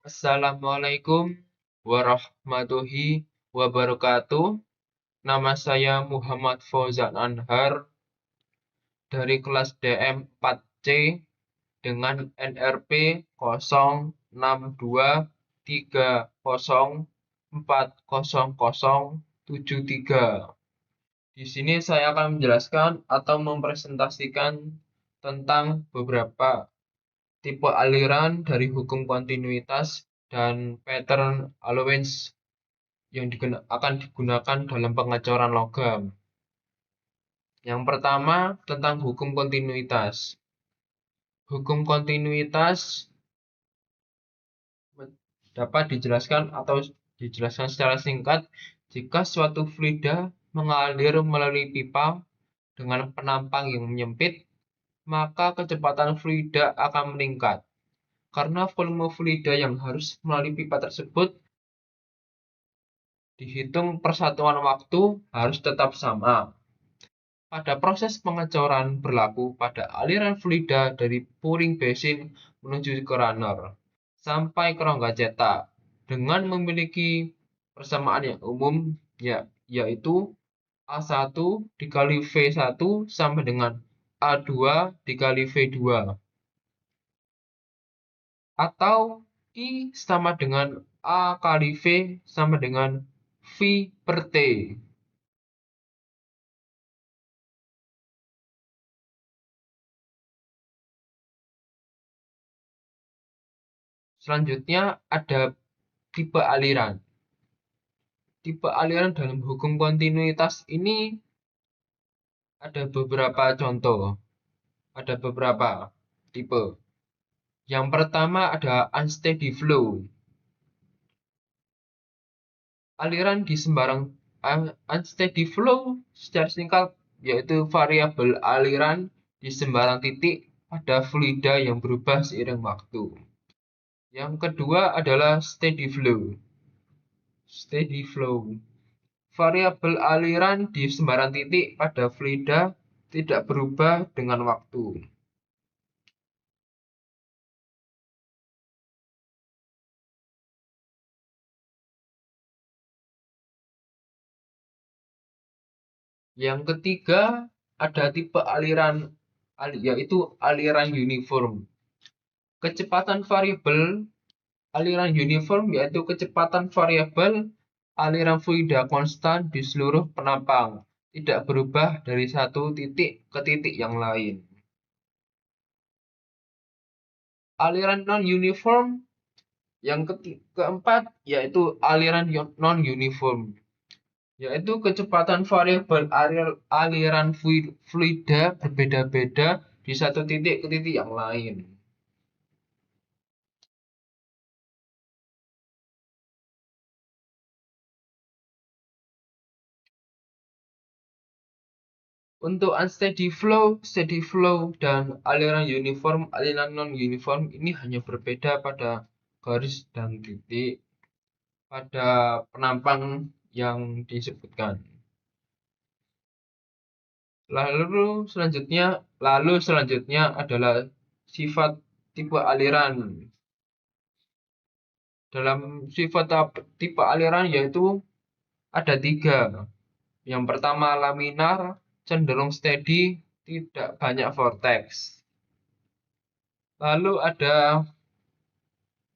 Assalamualaikum warahmatullahi wabarakatuh. Nama saya Muhammad Fauzan Anhar dari kelas DM 4C dengan NRP 0623040073. Di sini saya akan menjelaskan atau mempresentasikan tentang beberapa tipe aliran dari hukum kontinuitas dan pattern allowance yang akan digunakan dalam pengecoran logam. Yang pertama, tentang hukum kontinuitas. Hukum kontinuitas dapat dijelaskan secara singkat jika suatu fluida mengalir melalui pipa dengan penampang yang menyempit, maka kecepatan fluida akan meningkat. Karena volume fluida yang harus melalui pipa tersebut dihitung persatuan waktu harus tetap sama. Pada proses pengecoran berlaku pada aliran fluida dari pouring basin menuju ke runner sampai ke rongga cetak dengan memiliki persamaan yang umum yaitu A1 dikali V1 sama dengan A2 dikali V2 atau I sama dengan A kali V sama dengan V per T. Selanjutnya ada tipe aliran. Tipe aliran dalam hukum kontinuitas ini ada beberapa contoh, ada beberapa tipe. Yang pertama ada unsteady flow. Aliran di sembarang unsteady flow secara singkat yaitu variabel aliran di sembarang titik pada fluida yang berubah seiring waktu. Yang kedua adalah steady flow. Steady flow. Variabel aliran di sembarang titik pada fluida tidak berubah dengan waktu. Yang ketiga ada tipe aliran yaitu aliran uniform. Kecepatan variabel aliran uniform yaitu kecepatan variabel aliran fluida konstan di seluruh penampang, tidak berubah dari satu titik ke titik yang lain. Aliran non-uniform yang keempat yaitu aliran non-uniform, yaitu kecepatan variabel aliran fluida berbeda-beda di satu titik ke titik yang lain. Untuk unsteady flow, steady flow, dan aliran uniform, aliran non-uniform ini hanya berbeda pada garis dan titik pada penampang yang disebutkan. Lalu selanjutnya adalah sifat tipe aliran. Dalam sifat tipe aliran yaitu ada 3. Yang pertama laminar, cenderung steady, tidak banyak vortex. Lalu ada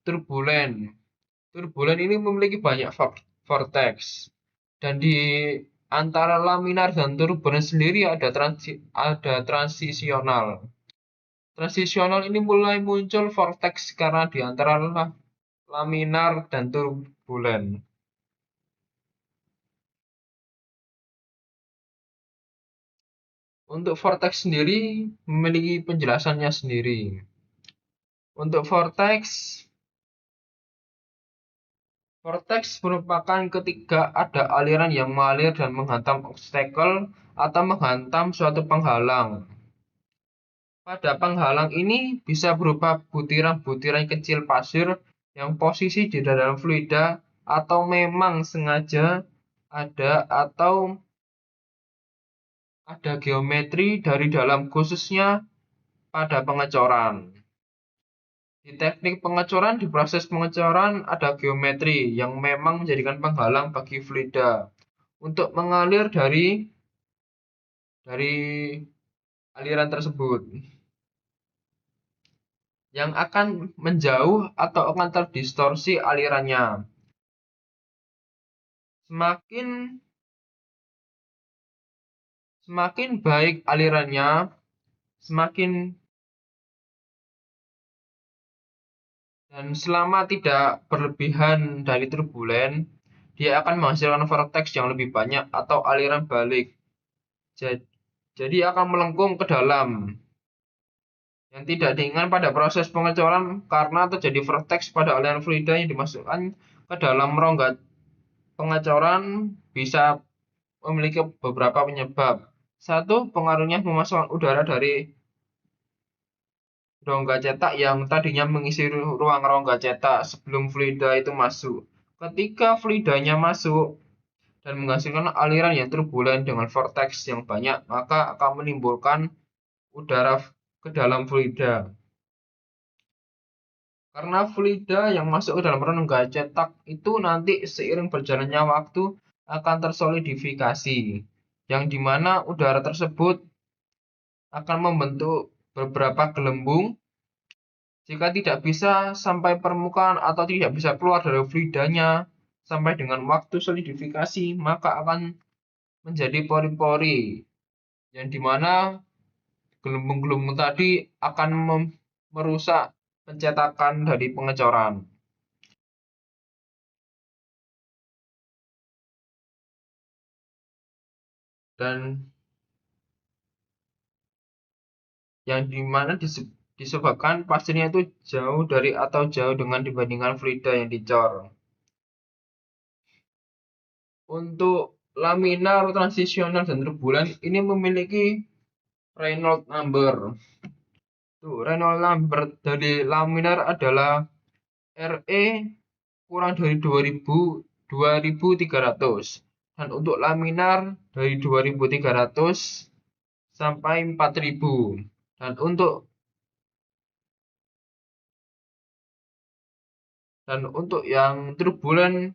turbulen. Turbulen ini memiliki banyak vortex. Dan di antara laminar dan turbulen sendiri ada transisional. Transisional ini mulai muncul vortex karena di antara laminar dan turbulen. Untuk vortex sendiri memiliki penjelasannya sendiri. Untuk vortex merupakan ketika ada aliran yang mengalir dan menghantam obstacle atau menghantam suatu penghalang. Pada penghalang ini bisa berupa butiran-butiran kecil pasir yang posisi di dalam fluida atau memang sengaja ada geometri dari dalam khususnya pada pengecoran. Di teknik pengecoran, di proses pengecoran ada geometri yang memang menjadikan penghalang bagi fluida untuk mengalir dari aliran tersebut, yang akan menjauh atau akan terdistorsi alirannya. Semakin baik alirannya, semakin dan selama tidak berlebihan dari turbulen, dia akan menghasilkan vortex yang lebih banyak atau aliran balik. Jadi akan melengkung ke dalam. Yang tidak diinginkan pada proses pengecoran karena terjadi vortex pada aliran fluida yang dimasukkan ke dalam rongga pengecoran bisa memiliki beberapa penyebab. Satu, pengaruhnya memasukkan udara dari rongga cetak yang tadinya mengisi ruang rongga cetak sebelum fluida itu masuk. Ketika fluidanya masuk dan menghasilkan aliran yang turbulen dengan vortex yang banyak, maka akan menimbulkan udara ke dalam fluida. Karena fluida yang masuk ke dalam rongga cetak itu nanti seiring berjalannya waktu akan tersolidifikasi, yang dimana udara tersebut akan membentuk beberapa gelembung. Jika tidak bisa sampai permukaan atau tidak bisa keluar dari fluidanya sampai dengan waktu solidifikasi, maka akan menjadi pori-pori, yang dimana gelembung-gelembung tadi akan merusak pencetakan dari pengecoran. Dan yang dimana disebabkan pasirnya itu jauh dari atau jauh dengan dibandingkan fluida yang dicor. Untuk laminar, transisional, dan turbulen ini memiliki Reynolds number. Reynolds number dari laminar adalah Re kurang dari 2300, dan untuk laminar dari 2300 sampai 4000, dan untuk yang turbulen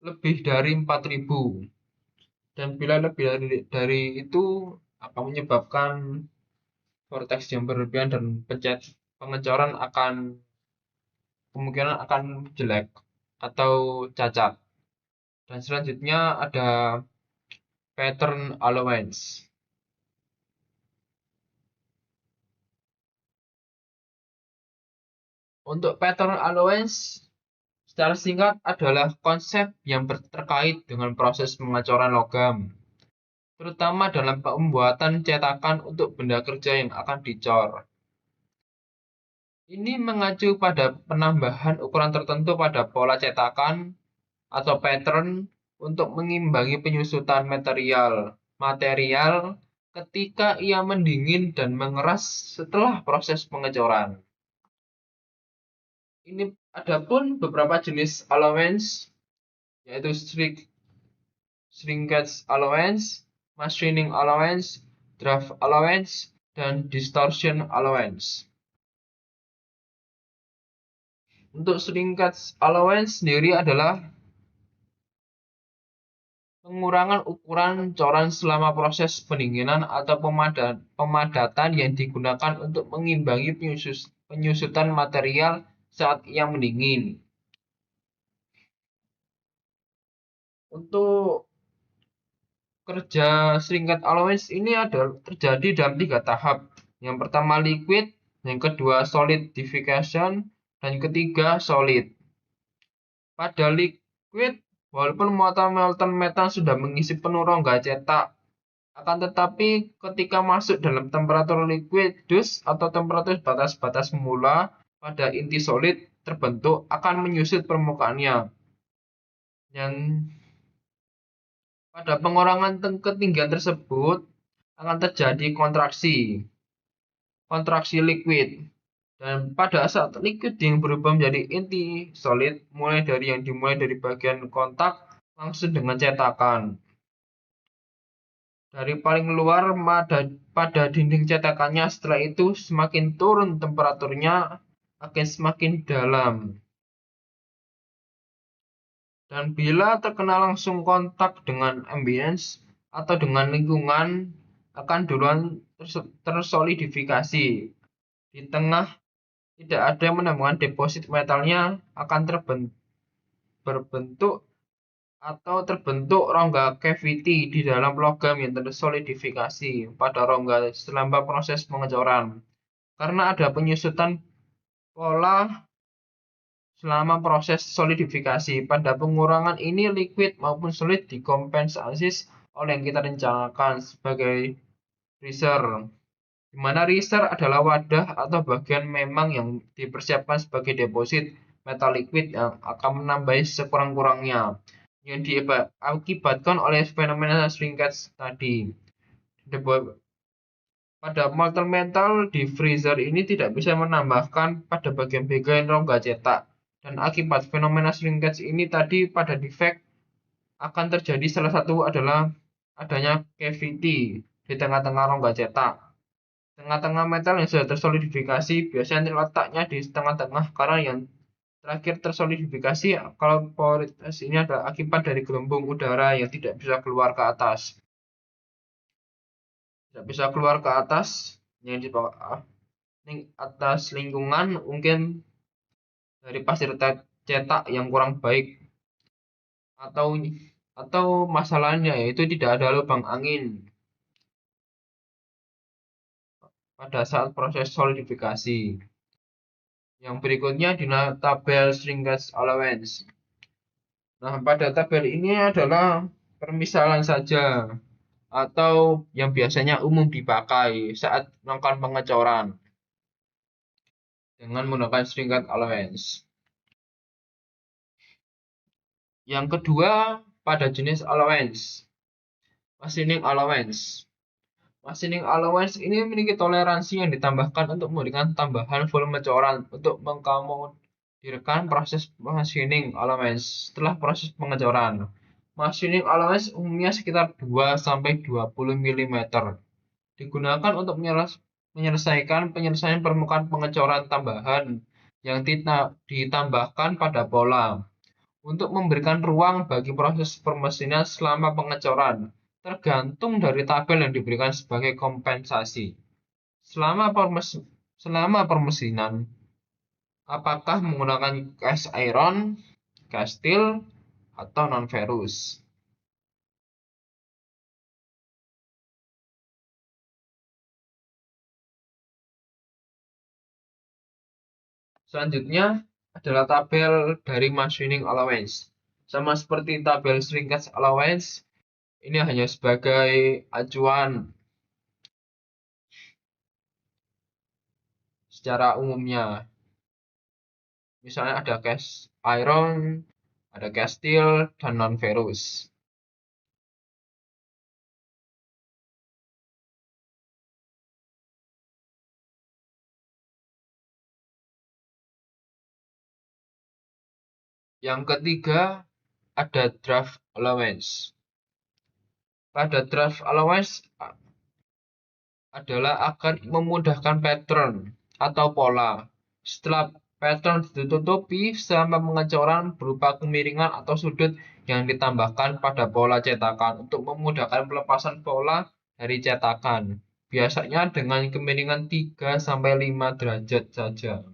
lebih dari 4000, dan bila lebih dari itu akan menyebabkan vortex yang berlebihan dan pengecoran kemungkinan akan jelek atau cacat. Dan selanjutnya ada pattern allowance. Untuk pattern allowance secara singkat adalah konsep yang terkait dengan proses pengecoran logam, terutama dalam pembuatan cetakan untuk benda kerja yang akan dicor. Ini mengacu pada penambahan ukuran tertentu pada pola cetakan atau pattern untuk mengimbangi penyusutan material ketika ia mendingin dan mengeras setelah proses pengecoran. Ini ada pun beberapa jenis allowance, yaitu shrinkage allowance, machining allowance, draft allowance, dan distortion allowance. Untuk shrinkage allowance sendiri adalah pengurangan ukuran coran selama proses pendinginan atau pemadatan yang digunakan untuk mengimbangi penyusutan material saat ia mendingin. Untuk kerja shrinkage allowance ini terjadi dalam 3 tahap. Yang pertama liquid, yang kedua solidification, dan yang ketiga solid. Pada liquid, walaupun molten metal sudah mengisi penuh rongga cetak, akan tetapi ketika masuk dalam temperatur liquidus atau temperatur batas-batas mula pada inti solid terbentuk akan menyusut permukaannya. Yang pada pengurangan ketinggian tersebut akan terjadi kontraksi liquid. Dan pada saat liquid yang berubah menjadi inti solid, dimulai dari bagian kontak langsung dengan cetakan. Dari paling luar pada dinding cetakannya, setelah itu semakin turun temperaturnya akan semakin dalam. Dan bila terkena langsung kontak dengan ambience atau dengan lingkungan, akan duluan tersolidifikasi. Di tengah tidak ada yang menemukan deposit metalnya akan berbentuk atau terbentuk rongga cavity di dalam logam yang tersolidifikasi pada rongga selama proses pengecoran. Karena ada penyusutan pola selama proses solidifikasi, pada pengurangan ini liquid maupun solid dikompensasi oleh yang kita rencanakan sebagai riser, di mana riser adalah wadah atau bagian memang yang dipersiapkan sebagai deposit metal liquid yang akan menambahi sekurang-kurangnya yang diakibatkan oleh fenomena shrinkage tadi. Pada molten metal di freezer ini tidak bisa menambahkan pada bagian-bagian rongga cetak, dan akibat fenomena shrinkage ini tadi pada defect akan terjadi salah satu adalah adanya cavity di tengah-tengah rongga cetak. Tengah-tengah metal yang sudah tersolidifikasi biasanya letaknya di tengah-tengah karena yang terakhir tersolidifikasi kalau poritas ini adalah akibat dari gelembung udara yang tidak bisa keluar ke atas. Tidak bisa keluar ke atas yang di bawah atas lingkungan mungkin dari pasir cetak yang kurang baik atau masalahnya yaitu tidak ada lubang angin pada saat proses solidifikasi. Yang berikutnya di tabel shrinkage allowance. Nah, pada tabel ini adalah permisalan saja atau yang biasanya umum dipakai saat melakukan pengecoran dengan menggunakan shrinkage allowance. Yang kedua, pada jenis allowance, machining allowance. Machining allowance ini memiliki toleransi yang ditambahkan untuk memberikan tambahan volume coran untuk mengakomodirkan proses machining allowance setelah proses pengecoran. Machining allowance umumnya sekitar 2-20 mm. Digunakan untuk menyelesaikan penyelesaian permukaan pengecoran tambahan yang ditambahkan pada pola, untuk memberikan ruang bagi proses permesinan selama pengecoran, tergantung dari tabel yang diberikan sebagai kompensasi. Selama permesinan, apakah menggunakan cast iron, cast steel, atau non-ferrous. Selanjutnya adalah tabel dari machining allowance. Sama seperti tabel shrinkage allowance, ini hanya sebagai acuan secara umumnya. Misalnya ada cast iron, ada cast steel, dan non-ferrous. Yang ketiga, ada draft allowance. Pada draft allowance adalah akan memudahkan pattern atau pola. Setelah pattern ditutupi selama pengecoran berupa kemiringan atau sudut yang ditambahkan pada pola cetakan untuk memudahkan pelepasan pola dari cetakan. Biasanya dengan kemiringan 3-5 derajat saja.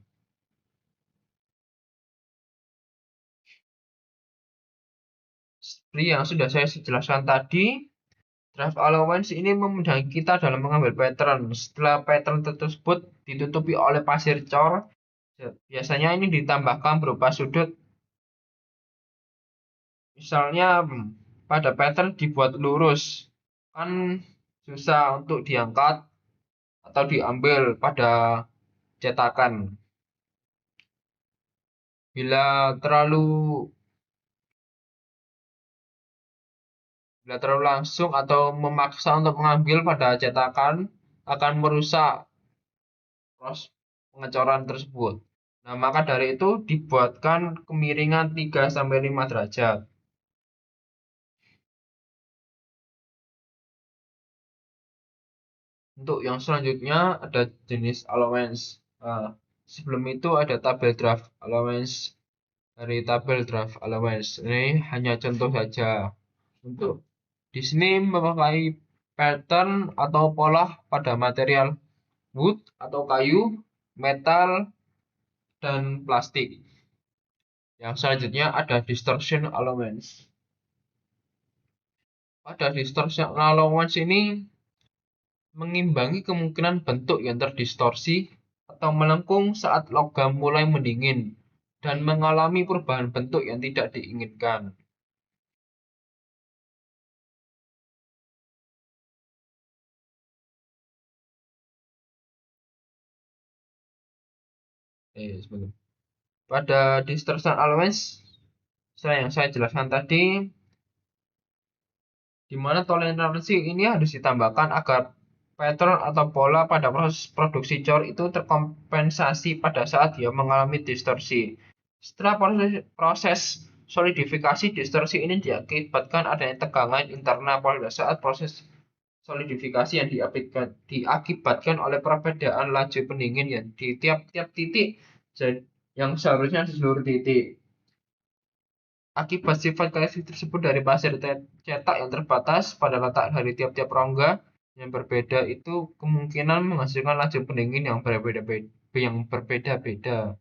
Seperti yang sudah saya jelaskan tadi, draft allowance ini memudahkan kita dalam mengambil pattern. Setelah pattern tersebut ditutupi oleh pasir cor, biasanya ini ditambahkan berupa sudut. Misalnya pada pattern dibuat lurus, kan susah untuk diangkat atau diambil pada cetakan. Bila terlalu langsung atau memaksa untuk mengambil pada cetakan akan merusak proses pengecoran tersebut. Nah, maka dari itu dibuatkan kemiringan 3-5 derajat. Untuk yang selanjutnya ada jenis allowance. sebelum itu ada tabel draft allowance. Dari tabel draft allowance ini hanya contoh saja. Untuk di sini memakai pattern atau pola pada material wood atau kayu, metal, dan plastik. Yang selanjutnya ada distortion allowance. Pada distortion allowance ini mengimbangi kemungkinan bentuk yang terdistorsi atau melengkung saat logam mulai mendingin dan mengalami perubahan bentuk yang tidak diinginkan. Sebentar. Pada distortion allowance, yang saya jelaskan tadi, di mana toleransi ini harus ditambahkan agar pattern atau pola pada proses produksi cor itu terkompensasi pada saat dia mengalami distorsi. Setelah proses solidifikasi, distorsi ini diakibatkan adanya tegangan internal pada saat proses solidifikasi yang diakibatkan oleh perbedaan laju pendingin yang di tiap-tiap titik yang seharusnya di seluruh titik. Akibat sifat karakteristik tersebut dari pasir cetak yang terbatas pada letak dari tiap-tiap rongga yang berbeda itu kemungkinan menghasilkan laju pendingin yang berbeda-beda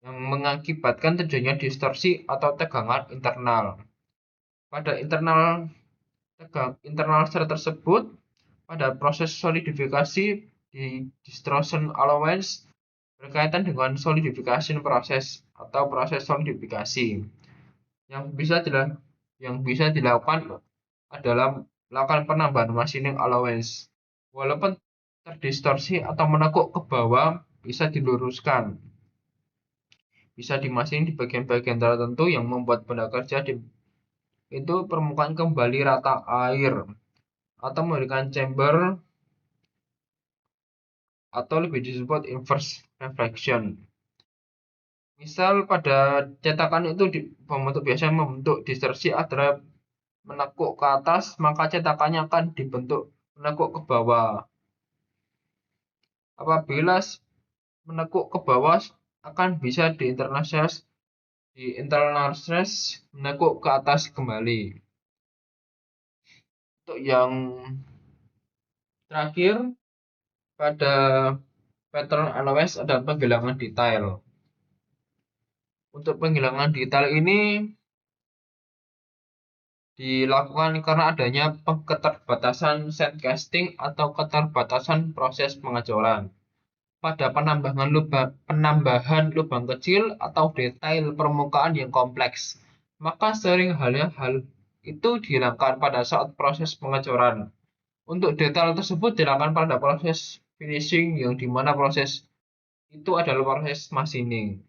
yang mengakibatkan terjadinya distorsi atau tegangan internal. Pada internal sel tersebut, pada proses solidifikasi di distortion allowance berkaitan dengan solidification proses atau proses solidifikasi. Yang bisa dilakukan adalah melakukan penambahan machining allowance. Walaupun terdistorsi atau menekuk ke bawah, bisa diluruskan. Bisa dimachining di bagian-bagian tertentu yang membuat benda kerja itu permukaan kembali rata air atau memberikan chamber atau lebih disebut inverse reflection. Misal pada cetakan itu biasanya membentuk distorsi adalah menekuk ke atas, maka cetakannya akan dibentuk menekuk ke bawah. Apabila menekuk ke bawah akan bisa di internal stress menekuk ke atas kembali. Untuk yang terakhir pada pattern allowance ada penghilangan detail. Untuk penghilangan detail ini dilakukan karena adanya keterbatasan sand casting atau keterbatasan proses pengecoran. Pada penambahan lubang kecil atau detail permukaan yang kompleks, maka sering hal itu dihilangkan pada saat proses pengecoran. Untuk detail tersebut dilakukan pada proses finishing yang dimana proses itu adalah proses machining.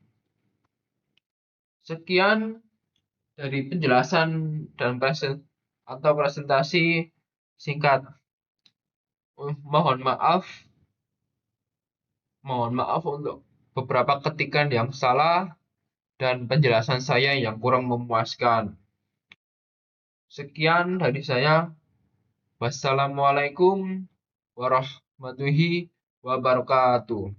Sekian dari penjelasan dan presentasi singkat. Mohon maaf untuk beberapa ketikan yang salah dan penjelasan saya yang kurang memuaskan. Sekian dari saya. Wassalamualaikum warahmatullahi wabarakatuh.